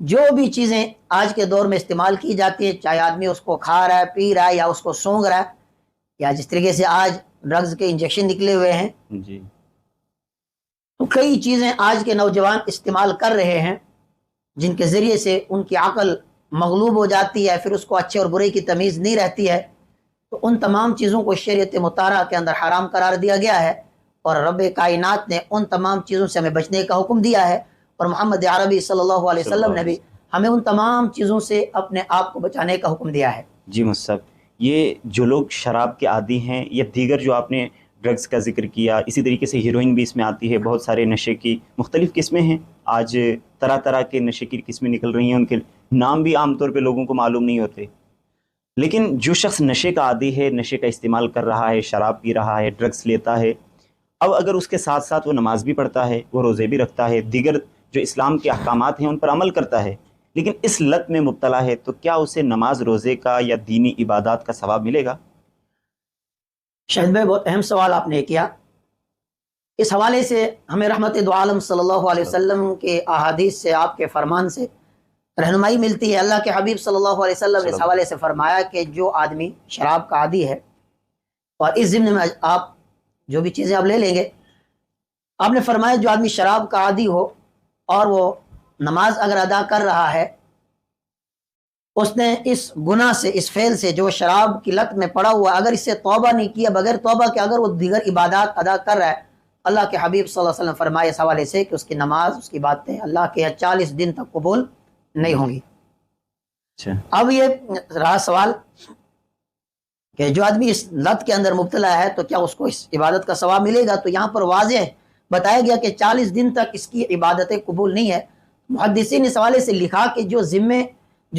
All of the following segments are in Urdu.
جو بھی چیزیں آج کے دور میں استعمال کی جاتی ہیں، چاہے آدمی اس کو کھا رہا ہے، پی رہا ہے، یا اس کو سونگھ رہا ہے، یا جس طریقے سے آج ڈرگز کے انجیکشن نکلے ہوئے ہیں، جی تو کئی چیزیں آج کے نوجوان استعمال کر رہے ہیں جن کے ذریعے سے ان کی عقل مغلوب ہو جاتی ہے، پھر اس کو اچھے اور برے کی تمیز نہیں رہتی ہے. تو ان تمام چیزوں کو شریعت مطہرہ کے اندر حرام قرار دیا گیا ہے، اور رب کائنات نے ان تمام چیزوں سے ہمیں بچنے کا حکم دیا ہے، اور محمد عربی صلی اللہ علیہ صلی اللہ وسلم نے علیہ بھی ہمیں ان تمام چیزوں سے اپنے آپ کو بچانے کا حکم دیا ہے. جی مصعب، یہ جو لوگ شراب کے عادی ہیں یا دیگر جو آپ نے ڈرگز کا ذکر کیا، اسی طریقے سے ہیروئن بھی اس میں آتی ہے، بہت سارے نشے کی مختلف قسمیں ہیں. آج طرح طرح کے نشے کی قسمیں نکل رہی ہیں، ان کے نام بھی عام طور پہ لوگوں کو معلوم نہیں ہوتے. لیکن جو شخص نشے کا عادی ہے، نشے کا استعمال کر رہا ہے، شراب پی رہا ہے، ڈرگز لیتا ہے، اب اگر اس کے ساتھ ساتھ وہ نماز بھی پڑھتا ہے، وہ روزے بھی رکھتا ہے، دیگر جو اسلام کے احکامات ہیں ان پر عمل کرتا ہے، لیکن اس لت میں مبتلا ہے، تو کیا اسے نماز روزے کا یا دینی عبادات کا ثواب ملے گا؟ شاہد بھائی، بہت اہم سوال آپ نے کیا. اس حوالے سے ہمیں رحمت دو عالم صلی اللہ علیہ وسلم کے احادیث سے، آپ کے فرمان سے رہنمائی ملتی ہے. اللہ کے حبیب صلی اللہ علیہ وسلم نے اس حوالے سے فرمایا کہ جو آدمی شراب کا عادی ہے، اور اس ضمن میں آپ جو بھی چیزیں آپ لے لیں گے، آپ نے فرمایا جو آدمی شراب کا عادی ہو اور وہ نماز اگر ادا کر رہا ہے، اس نے اس گناہ سے، اس فعل سے، جو شراب کی لت میں پڑا ہوا، اگر اس سے توبہ نہیں کیا، بغیر توبہ کے اگر وہ دیگر عبادات ادا کر رہا ہے، اللہ کے حبیب صلی اللہ علیہ وسلم فرمائے اس حوالے سے کہ اس کی نماز، اس کی باتیں اللہ کے 40 دن تک قبول نہیں ہوں گی. اچھا، اب یہ رہا سوال کہ جو آدمی اس لت کے اندر مبتلا ہے تو کیا اس کو اس عبادت کا ثواب ملے گا؟ تو یہاں پر واضح بتایا گیا کہ 40 دن تک اس کی عبادتیں قبول نہیں ہے. محدثین نے اس حوالے سے لکھا کہ جو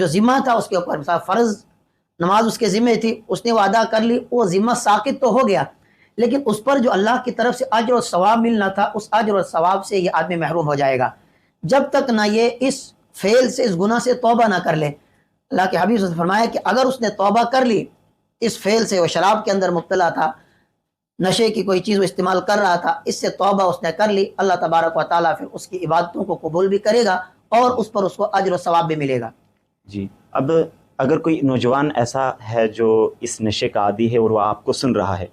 ذمہ تھا اس کے اوپر، مثلا فرض نماز اس کے ذمہ تھی، اس نے وہ ادا کر لی، وہ ذمہ ساقط تو ہو گیا، لیکن اس پر جو اللہ کی طرف سے اجر و ثواب ملنا تھا، اس اجر و ثواب سے یہ آدمی محروم ہو جائے گا جب تک نہ یہ اس فعل سے، اس گناہ سے توبہ نہ کر لے. اللہ کے حبیب نے فرمایا کہ اگر اس نے توبہ کر لی اس فعل سے، وہ شراب کے اندر مبتلا تھا، نشے کی کوئی چیز وہ استعمال کر رہا تھا، اس سے توبہ اس نے کر لی، اللہ تبارک و تعالیٰ پھر اس کی عبادتوں کو قبول بھی کرے گا اور اس پر اس کو اجر و ثواب بھی ملے گا. جی. اب اگر کوئی نوجوان ایسا ہے جو اس نشے کا عادی ہے اور وہ آپ کو سن رہا ہے،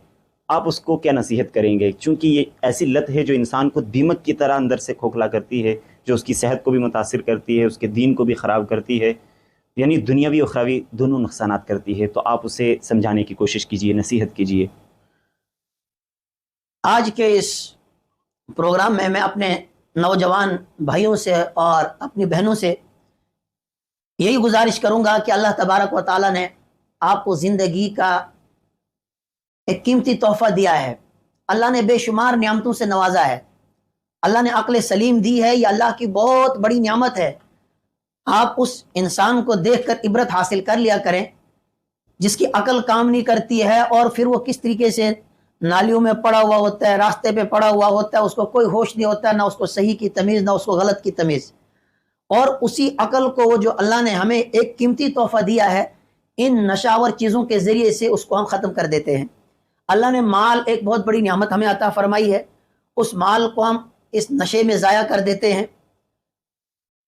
آپ اس کو کیا نصیحت کریں گے؟ چونکہ یہ ایسی لت ہے جو انسان کو دیمک کی طرح اندر سے کھوکھلا کرتی ہے، جو اس کی صحت کو بھی متاثر کرتی ہے، اس کے دین کو بھی خراب کرتی ہے، یعنی دنیاوی اخروی دونوں نقصانات کرتی ہے. تو آپ اسے سمجھانے کی کوشش کیجئے، نصیحت کیجئے. آج کے اس پروگرام میں اپنے نوجوان بھائیوں سے اور اپنی بہنوں سے یہی گزارش کروں گا کہ اللہ تبارک و تعالیٰ نے آپ کو زندگی کا ایک قیمتی تحفہ دیا ہے. اللہ نے بے شمار نعمتوں سے نوازا ہے. اللہ نے عقل سلیم دی ہے، یہ اللہ کی بہت بڑی نعمت ہے. آپ اس انسان کو دیکھ کر عبرت حاصل کر لیا کریں جس کی عقل کام نہیں کرتی ہے، اور پھر وہ کس طریقے سے نالیوں میں پڑا ہوا ہوتا ہے، راستے پہ پڑا ہوا ہوتا ہے، اس کو کوئی ہوش نہیں ہوتا، نہ اس کو صحیح کی تمیز، نہ اس کو غلط کی تمیز. اور اسی عقل کو وہ جو اللہ نے ہمیں ایک قیمتی تحفہ دیا ہے، ان نشاور چیزوں کے ذریعے سے اس کو ہم ختم کر دیتے ہیں. اللہ نے مال، ایک بہت بڑی نعمت ہمیں عطا فرمائی ہے، اس مال کو ہم اس نشے میں ضائع کر دیتے ہیں.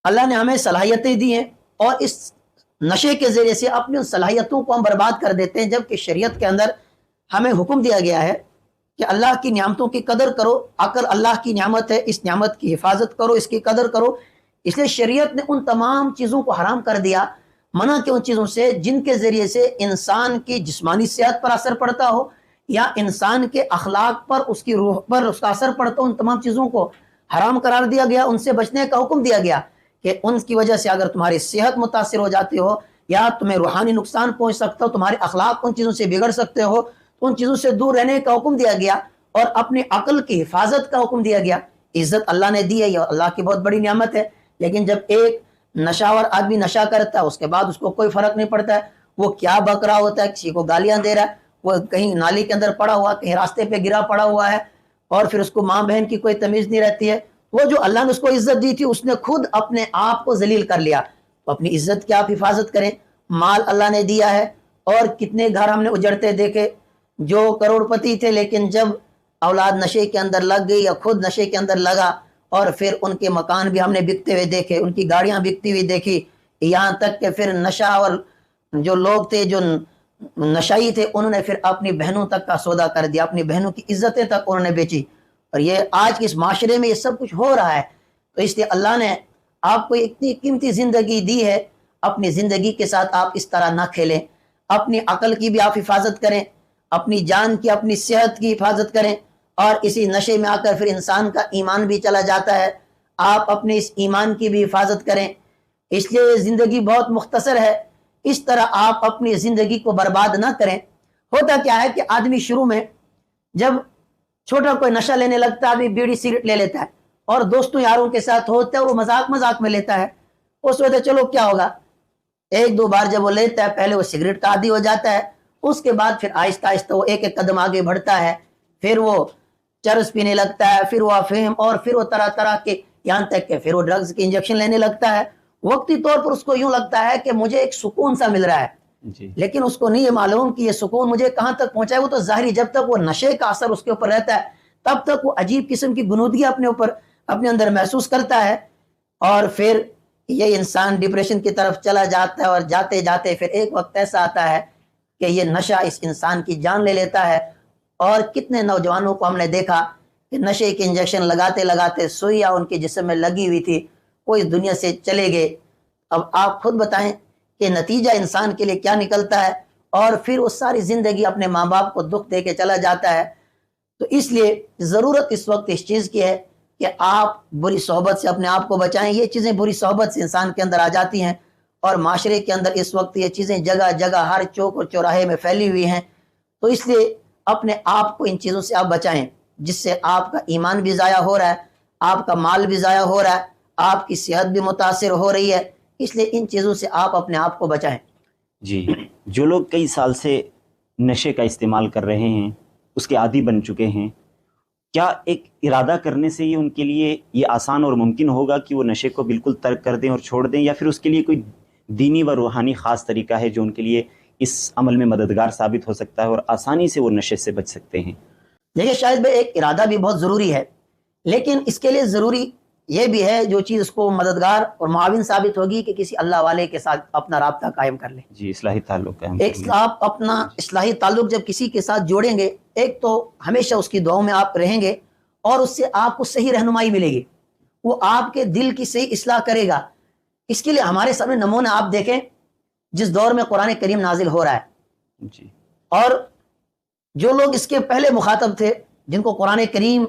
اللہ نے ہمیں صلاحیتیں دی ہیں اور اس نشے کے ذریعے سے اپنی ان صلاحیتوں کو ہم برباد کر دیتے ہیں، جبکہ شریعت کے اندر ہمیں حکم دیا گیا ہے کہ اللہ کی نعمتوں کی قدر کرو. عقل اللہ کی نعمت ہے، اس نعمت کی حفاظت کرو، اس کی قدر کرو. اس لیے شریعت نے ان تمام چیزوں کو حرام کر دیا، منع کے ان چیزوں سے جن کے ذریعے سے انسان کی جسمانی صحت پر اثر پڑتا ہو یا انسان کے اخلاق پر، اس کی روح پر اس کا اثر پڑتا ہو. ان تمام چیزوں کو حرام قرار دیا گیا، ان سے بچنے کا حکم دیا گیا کہ ان کی وجہ سے اگر تمہاری صحت متاثر ہو جاتی ہو یا تمہیں روحانی نقصان پہنچ سکتا ہو، تمہارے اخلاق ان چیزوں سے بگڑ سکتے ہو، تو ان چیزوں سے دور رہنے کا حکم دیا گیا اور اپنی عقل کی حفاظت کا حکم دیا گیا. عزت اللہ نے دی ہے، یہ اللہ کی بہت بڑی نعمت ہے. لیکن جب ایک نشاور آدمی نشہ کرتا ہے، اس کے بعد اس کو کوئی فرق نہیں پڑتا ہے وہ کیا بک رہا ہوتا ہے، کسی کو گالیاں دے رہا ہے، وہ کہیں نالی کے اندر پڑا ہوا، کہیں راستے پہ گرا پڑا ہوا ہے، اور پھر اس کو ماں بہن کی کوئی تمیز نہیں رہتی ہے. وہ جو اللہ نے اس کو عزت دی تھی، اس نے خود اپنے آپ کو ذلیل کر لیا. تو اپنی عزت کی آپ حفاظت کریں. مال اللہ نے دیا ہے، اور کتنے گھر ہم نے اجڑتے دیکھے جو کروڑ پتی تھے، لیکن جب اولاد نشے کے اندر لگ گئی یا خود نشے کے اندر لگا اور پھر ان کے مکان بھی ہم نے بکتے ہوئے دیکھے، ان کی گاڑیاں بکتی ہوئی دیکھی، یہاں تک کہ پھر نشہ اور جو لوگ تھے جو نشائی تھے انہوں نے پھر اپنی بہنوں تک کا سودا کر دیا، اپنی بہنوں کی عزتیں تک انہوں نے بیچی. اور یہ آج کے اس معاشرے میں یہ سب کچھ ہو رہا ہے. تو اس لیے اللہ نے آپ کو اتنی قیمتی زندگی دی ہے، اپنی زندگی کے ساتھ آپ اس طرح نہ کھیلیں. اپنی عقل کی بھی آپ حفاظت کریں، اپنی جان کی، اپنی صحت کی حفاظت کریں. اور اسی نشے میں آ کر پھر انسان کا ایمان بھی چلا جاتا ہے. آپ اپنے اس ایمان کی بھی حفاظت کریں. اس لیے زندگی بہت مختصر ہے، اس طرح آپ اپنی زندگی کو برباد نہ کریں. ہوتا کیا ہے کہ آدمی شروع میں جب چھوٹا کوئی نشہ لینے لگتا ہے، آدمی بیڑی سگریٹ لے لیتا ہے اور دوستوں یاروں کے ساتھ ہوتا ہے، وہ مذاق مذاق میں لیتا ہے. وہ سوچتا ہے چلو کیا ہوگا، ایک دو بار جب وہ لیتا ہے پہلے وہ سگریٹ کا عادی ہو جاتا ہے، اس کے بعد پھر آہستہ آہستہ وہ ایک ایک قدم آگے بڑھتا ہے، پھر وہ چرس پینے لگتا ہے، پھر وہ افیم، اور پھر وہ طرح طرح کے، یہاں تک کہ پھر وہ ڈرگز کی انجیکشن لینے لگتا ہے. وقتی طور پر اس کو یوں لگتا ہے کہ مجھے ایک سکون سا مل رہا ہے، لیکن اس کو نہیں یہ معلوم کہ یہ سکون مجھے کہاں تک پہنچا ہے. وہ تو ظاہری، جب تک وہ نشے کا اثر اس کے اوپر رہتا ہے تب تک وہ عجیب قسم کی غنودگی اپنے اندر محسوس کرتا ہے، اور پھر یہ انسان ڈپریشن کی طرف چلا جاتا ہے. اور جاتے جاتے پھر ایک وقت ایسا آتا ہے کہ یہ نشہ اس انسان کی جان لے لیتا ہے. اور کتنے نوجوانوں کو ہم نے دیکھا کہ نشے کے انجیکشن لگاتے لگاتے سوئیاں ان کے جسم میں لگی ہوئی تھی، وہ اس دنیا سے چلے گئے. اب آپ خود بتائیں کہ نتیجہ انسان کے لیے کیا نکلتا ہے، اور پھر وہ ساری زندگی اپنے ماں باپ کو دکھ دے کے چلا جاتا ہے. تو اس لیے ضرورت اس وقت اس چیز کی ہے کہ آپ بری صحبت سے اپنے آپ کو بچائیں. یہ چیزیں بری صحبت سے انسان کے اندر آ جاتی ہیں، اور معاشرے کے اندر اس وقت یہ چیزیں جگہ جگہ ہر چوک اور چوراہے میں پھیلی ہوئی ہیں. تو اس لیے اپنے آپ کو ان چیزوں سے آپ بچائیں، جس سے آپ کا ایمان بھی ضائع ہو رہا ہے، آپ کا مال بھی ضائع ہو رہا ہے، آپ کی صحت بھی متاثر ہو رہی ہے. اس لیے ان چیزوں سے آپ اپنے آپ کو بچائیں. جی، جو لوگ کئی سال سے نشے کا استعمال کر رہے ہیں، اس کے عادی بن چکے ہیں، کیا ایک ارادہ کرنے سے ہی ان کے لیے یہ آسان اور ممکن ہوگا کہ وہ نشے کو بالکل ترک کر دیں اور چھوڑ دیں، یا پھر اس کے لیے کوئی دینی و روحانی خاص طریقہ ہے جو ان کے لیے اس عمل میں مددگار ثابت ہو سکتا ہے اور آسانی سے وہ نشے سے بچ سکتے ہیں؟ دیکھیے شاید بھائی ایک ارادہ بھی بہت ضروری ہے، لیکن اس کے لیے ضروری یہ بھی ہے جو چیز اس کو مددگار اور معاون ثابت ہوگی کہ کسی اللہ والے کے ساتھ اپنا رابطہ قائم کر لیں. جی، اصلاحی تعلق قائم ایک آپ اپنا اصلاحی تعلق جب کسی کے ساتھ جوڑیں گے، ایک تو ہمیشہ اس کی دعاؤں میں آپ رہیں گے، اور اس سے آپ کو صحیح رہنمائی ملے گی، وہ آپ کے دل کی صحیح اصلاح کرے گا. اس کے لیے ہمارے سامنے نمونہ آپ دیکھیں، جس دور میں قرآن کریم نازل ہو رہا ہے، جی، اور جو لوگ اس کے پہلے مخاطب تھے جن کو قرآن کریم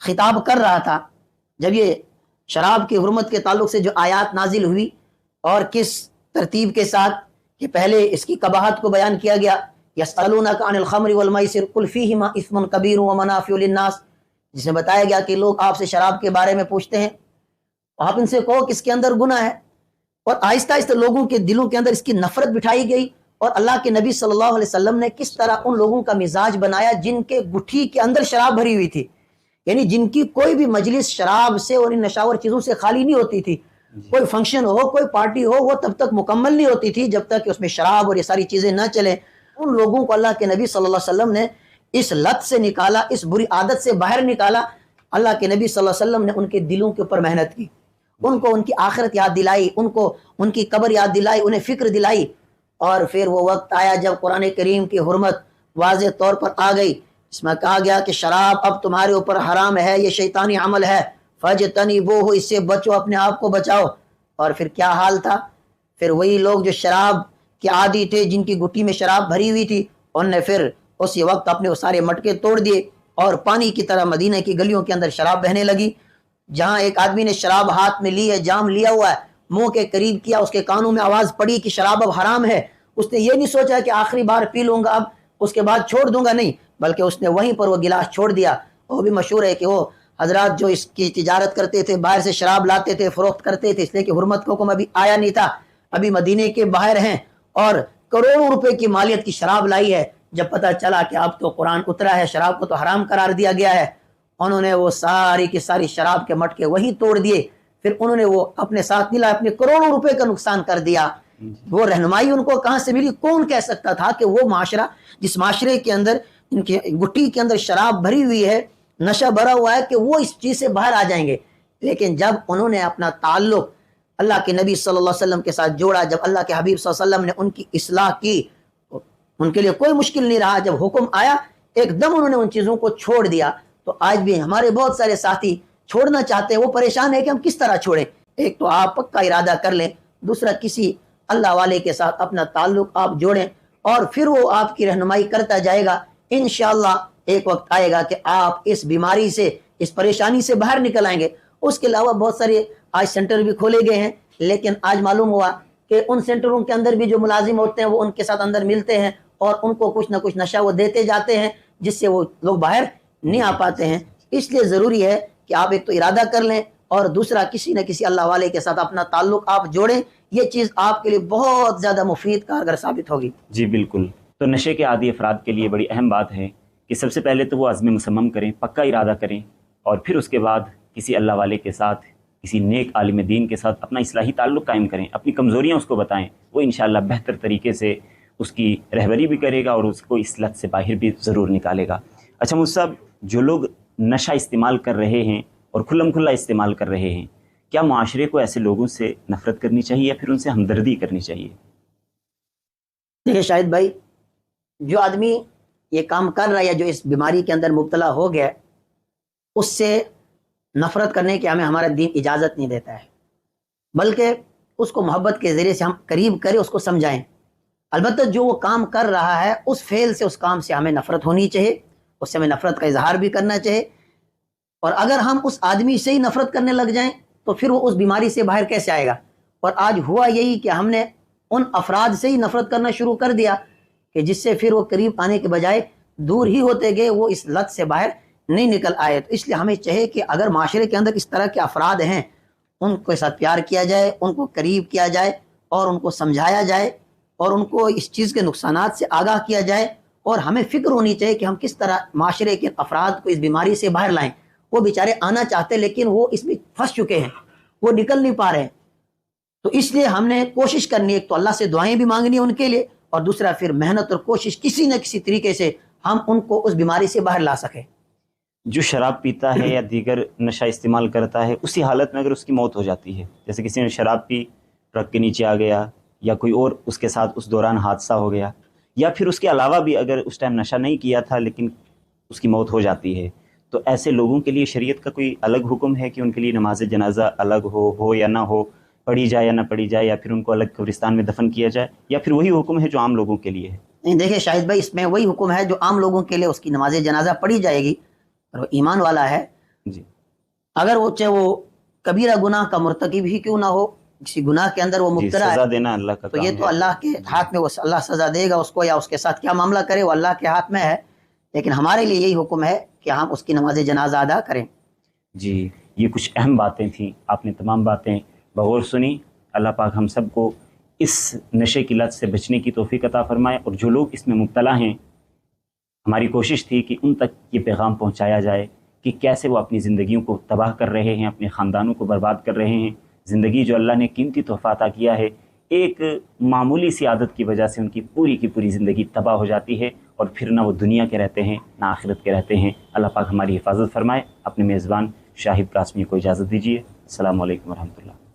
خطاب کر رہا تھا، جب یہ شراب کی حرمت کے تعلق سے جو آیات نازل ہوئی اور کس ترتیب کے ساتھ کہ پہلے اس کی قباحت کو بیان کیا گیا، یسألونک عن الخمر والمیسر قل فیہما اثم کبیر ومنافع للناس، جس میں بتایا گیا کہ لوگ آپ سے شراب کے بارے میں پوچھتے ہیں، آپ ان سے کہو کہ اس کے اندر گناہ ہے. اور آہستہ آہستہ لوگوں کے دلوں کے اندر اس کی نفرت بٹھائی گئی، اور اللہ کے نبی صلی اللہ علیہ وسلم نے کس طرح ان لوگوں کا مزاج بنایا جن کے گٹھی کے اندر شراب بھری ہوئی تھی، یعنی جن کی کوئی بھی مجلس شراب سے اور ان نشاور چیزوں سے خالی نہیں ہوتی تھی. کوئی فنکشن ہو، کوئی پارٹی ہو، وہ تب تک مکمل نہیں ہوتی تھی جب تک کہ اس میں شراب اور یہ ساری چیزیں نہ چلیں. ان لوگوں کو اللہ کے نبی صلی اللہ علیہ وسلم نے اس لت سے نکالا، اس بری عادت سے باہر نکالا. اللہ کے نبی صلی اللہ علیہ وسلم نے ان کے دلوں کے اوپر محنت کی، ان کو ان کی آخرت یاد دلائی، ان کو ان کی قبر یاد دلائی، انہیں فکر دلائی. اور پھر وہ وقت آیا جب قرآن کریم کی حرمت واضح طور پر آ گئی، اس میں کہا گیا کہ شراب اب تمہارے اوپر حرام ہے، یہ شیطانی عمل ہے، فاجتنبوہ، اس سے بچو، اپنے آپ کو بچاؤ. اور پھر کیا حال تھا، پھر وہی لوگ جو شراب کے عادی تھے، جن کی گٹھی میں شراب بھری ہوئی تھی، انہوں نے پھر اسی وقت اپنے وہ سارے مٹکے توڑ دیے، اور پانی کی طرح مدینہ کی گلیوں کے اندر شراب بہنے لگی. جہاں ایک آدمی نے شراب ہاتھ میں لی ہے، جام لیا ہوا ہے، منہ کے قریب کیا، اس کے کانوں میں آواز پڑی کہ شراب اب حرام ہے، اس نے یہ نہیں سوچا کہ آخری بار پی لوں گا اب اس کے بعد چھوڑ دوں گا، نہیں، بلکہ اس نے وہیں پر وہ گلاس چھوڑ دیا. وہ بھی مشہور ہے کہ وہ حضرات جو اس کی تجارت کرتے تھے، باہر سے شراب لاتے تھے، فروخت کرتے تھے، اس لیے کہ حرمت کا حکم ابھی آیا نہیں تھا، ابھی مدینے کے باہر ہیں، اور کروڑوں روپے کی مالیت کی شراب لائی ہے. جب پتہ چلا کہ اب تو قرآن اترا ہے، شراب کو تو حرام قرار دیا گیا ہے، انہوں نے وہ ساری کی ساری شراب کے مٹکے وہی توڑ دیے. پھر انہوں نے وہ اپنے ساتھ نہیں لایا، اپنے کروڑوں روپے کا نقصان کر دیا. وہ رہنمائی ان کو کہاں سے ملی؟ کون کہہ سکتا تھا کہ وہ معاشرہ، جس معاشرے کے اندر ان کی گٹھی کے اندر شراب بھری ہوئی ہے، نشہ بھرا ہوا ہے، کہ وہ اس چیز سے باہر آ جائیں گے؟ لیکن جب انہوں نے اپنا تعلق اللہ کے نبی صلی اللہ علیہ وسلم کے ساتھ جوڑا، جب اللہ کے حبیب صلی اللہ علیہ وسلم نے ان کی اصلاح کی، ان کے لیے کوئی مشکل نہیں رہا، جب حکم آیا ایک دم انہوں نے ان چیزوں کو چھوڑ دیا۔ تو آج بھی ہمارے بہت سارے ساتھی چھوڑنا چاہتے ہیں، وہ پریشان ہے کہ ہم کس طرح چھوڑیں۔ ایک تو آپ پکا ارادہ کر لیں، دوسرا کسی اللہ والے کے ساتھ اپنا تعلق آپ جوڑیں، اور پھر وہ آپ کی رہنمائی کرتا جائے گا۔ انشاءاللہ ایک وقت آئے گا کہ آپ اس بیماری سے، اس پریشانی سے باہر نکل آئیں گے۔ اس کے علاوہ بہت سارے آج سینٹر بھی کھولے گئے ہیں، لیکن آج معلوم ہوا کہ ان سینٹروں کے اندر بھی جو ملازم ہوتے ہیں وہ ان کے ساتھ اندر ملتے ہیں اور ان کو کچھ نہ کچھ نشہ وہ دیتے جاتے ہیں، جس سے وہ لوگ باہر نہیں آ پاتے ہیں۔ اس لیے ضروری ہے کہ آپ ایک تو ارادہ کر لیں، اور دوسرا کسی نہ کسی اللہ والے کے ساتھ اپنا تعلق آپ جوڑیں۔ یہ چیز آپ کے لیے بہت زیادہ مفید کارگر ثابت ہوگی۔ جی بالکل۔ تو نشے کے عادی افراد کے لیے بڑی اہم بات ہے کہ سب سے پہلے تو وہ عزم مصمم کریں، پکا ارادہ کریں، اور پھر اس کے بعد کسی اللہ والے کے ساتھ، کسی نیک عالم دین کے ساتھ اپنا اصلاحی تعلق قائم کریں، اپنی کمزوریاں اس کو بتائیں، وہ انشاءاللہ بہتر طریقے سے اس کی رہبری بھی کرے گا اور اس کو اس لت سے باہر بھی ضرور نکالے گا۔ اچھا مجھ صاحب، جو لوگ نشہ استعمال کر رہے ہیں اور کھلم کھلا استعمال کر رہے ہیں، کیا معاشرے کو ایسے لوگوں سے نفرت کرنی چاہیے یا پھر ان سے ہمدردی کرنی چاہیے؟ دیکھیے شاہد بھائی، جو آدمی یہ کام کر رہا ہے یا جو اس بیماری کے اندر مبتلا ہو گیا، اس سے نفرت کرنے کی ہمیں ہمارا دین اجازت نہیں دیتا ہے، بلکہ اس کو محبت کے ذریعے سے ہم قریب کریں، اس کو سمجھائیں۔ البتہ جو وہ کام کر رہا ہے اس فعل سے، اس کام سے ہمیں نفرت ہونی چاہیے، اس سے ہمیں نفرت کا اظہار بھی کرنا چاہیے۔ اور اگر ہم اس آدمی سے ہی نفرت کرنے لگ جائیں تو پھر وہ اس بیماری سے باہر کیسے آئے گا؟ اور آج ہوا یہی کہ ہم نے ان افراد سے ہی نفرت کرنا شروع کر دیا کہ جس سے پھر وہ قریب آنے کے بجائے دور ہی ہوتے گئے، وہ اس لت سے باہر نہیں نکل آئے۔ تو اس لیے ہمیں چاہیے کہ اگر معاشرے کے اندر اس طرح کے افراد ہیں، ان کے ساتھ پیار کیا جائے، ان کو قریب کیا جائے اور ان کو سمجھایا جائے اور ان کو اس چیز کے نقصانات سے آگاہ کیا جائے، اور ہمیں فکر ہونی چاہیے کہ ہم کس طرح معاشرے کے افراد کو اس بیماری سے باہر لائیں۔ وہ بیچارے آنا چاہتے لیکن وہ اس میں پھنس چکے ہیں، وہ نکل نہیں پا رہے ہیں۔ تو اس لیے ہم نے کوشش کرنی ہے، ایک تو اللہ سے دعائیں بھی مانگنی ہے ان کے لیے، اور دوسرا پھر محنت اور کوشش کسی نہ کسی طریقے سے ہم ان کو اس بیماری سے باہر لا سکیں۔ جو شراب پیتا ہے یا دیگر نشہ استعمال کرتا ہے، اسی حالت میں اگر اس کی موت ہو جاتی ہے، جیسے کسی نے شراب پی، ٹرک کے نیچے آ گیا، یا کوئی اور اس کے ساتھ اس دوران حادثہ ہو گیا، یا پھر اس کے علاوہ بھی اگر اس ٹائم نشہ نہیں کیا تھا لیکن اس کی موت ہو جاتی ہے، تو ایسے لوگوں کے لیے شریعت کا کوئی الگ حکم ہے کہ ان کے لیے نماز جنازہ الگ ہو یا نہ ہو، پڑھی جائے یا نہ پڑھی جائے، یا پھر ان کو الگ قبرستان میں دفن کیا جائے، یا پھر وہی حکم ہے جو عام لوگوں کے لیے ہے؟ نہیں، دیکھیں شاہد بھائی، اس میں وہی حکم ہے جو عام لوگوں کے لیے، اس کی نماز جنازہ پڑھی جائے گی، اور وہ ایمان والا ہے، جی، اگر وہ چاہے وہ کبیرہ گناہ کا مرتکب ہی کیوں نہ ہو، کسی گناہ کے اندر وہ جی، مبتلا سزا ہے، دینا اللہ کا تو کام یہ تو ہے۔ اللہ کے ہاتھ میں، وہ اللہ سزا دے گا اس کو، یا اس کے ساتھ کیا معاملہ کرے وہ اللہ کے ہاتھ میں ہے، لیکن ہمارے لیے یہی حکم ہے کہ ہم اس کی نماز جنازہ ادا کریں۔ جی، یہ کچھ اہم باتیں تھیں، آپ نے تمام باتیں بغور سنی۔ اللہ پاک ہم سب کو اس نشے کی لت سے بچنے کی توفیق عطا فرمائے، اور جو لوگ اس میں مبتلا ہیں، ہماری کوشش تھی کہ ان تک یہ پیغام پہنچایا جائے کہ کیسے وہ اپنی زندگیوں کو تباہ کر رہے ہیں، اپنے خاندانوں کو برباد کر رہے ہیں۔ زندگی جو اللہ نے قیمتی تحفہ عطا کیا ہے، ایک معمولی سی عادت کی وجہ سے ان کی پوری زندگی تباہ ہو جاتی ہے، اور پھر نہ وہ دنیا کے رہتے ہیں نہ آخرت کے رہتے ہیں۔ اللہ پاک ہماری حفاظت فرمائے۔ اپنے میزبان شاہد قاسمی کو اجازت دیجیے۔ السلام علیکم ورحمۃ اللہ۔